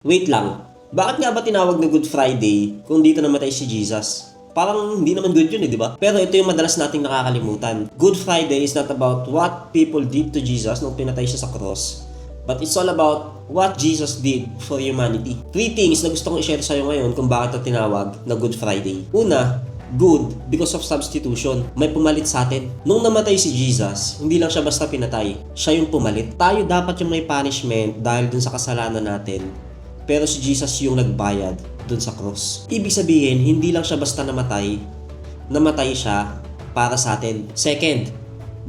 Wait lang, bakit nga ba tinawag na Good Friday kung dito namatay si Jesus? Parang hindi naman good yun di ba? Pero ito yung madalas nating nakakalimutan. Good Friday is not about what people did to Jesus nung pinatay siya sa cross. But it's all about what Jesus did for humanity. 3 things na gusto kong i-share sa'yo ngayon kung bakit ito tinawag na Good Friday. Una, good because of substitution. May pumalit sa atin. Nung namatay si Jesus, hindi lang siya basta pinatay. Siya yung pumalit. Tayo dapat yung may punishment dahil dun sa kasalanan natin. Pero si Jesus yung nagbayad dun sa cross. Ibig sabihin, hindi lang siya basta namatay siya para sa atin. Second,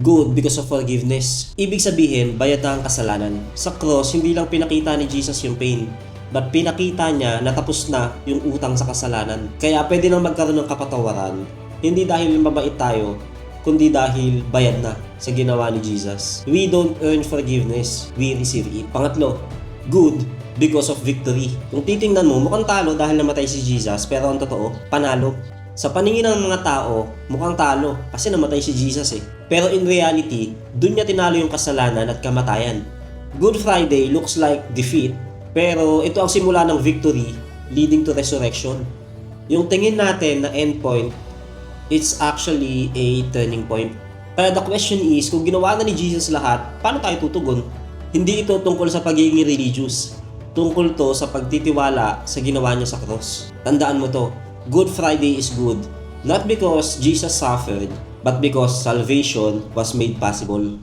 good because of forgiveness. Ibig sabihin, bayad na ang kasalanan. Sa cross, hindi lang pinakita ni Jesus yung pain, but pinakita niya na tapos na yung utang sa kasalanan. Kaya pwede nang magkaroon ng kapatawaran, hindi dahil mabait tayo, kundi dahil bayad na sa ginawa ni Jesus. We don't earn forgiveness, we receive it. Pangatlo, good because of victory. Kung titingnan mo, mukhang talo dahil namatay si Jesus, pero ang totoo, panalo. Sa paningin ng mga tao, mukhang talo kasi namatay si Jesus eh. Pero in reality, dun niya tinalo yung kasalanan at kamatayan. Good Friday looks like defeat, pero ito ang simula ng victory leading to resurrection. Yung tingin natin na endpoint, it's actually a turning point. Kaya the question is, kung ginawa na ni Jesus lahat, paano tayo tutugon? Hindi ito tungkol sa pagiging religious. Tungkol to sa pagtitiwala sa ginawa niya sa cross. Tandaan mo to, Good Friday is good, not because Jesus suffered, but because salvation was made possible.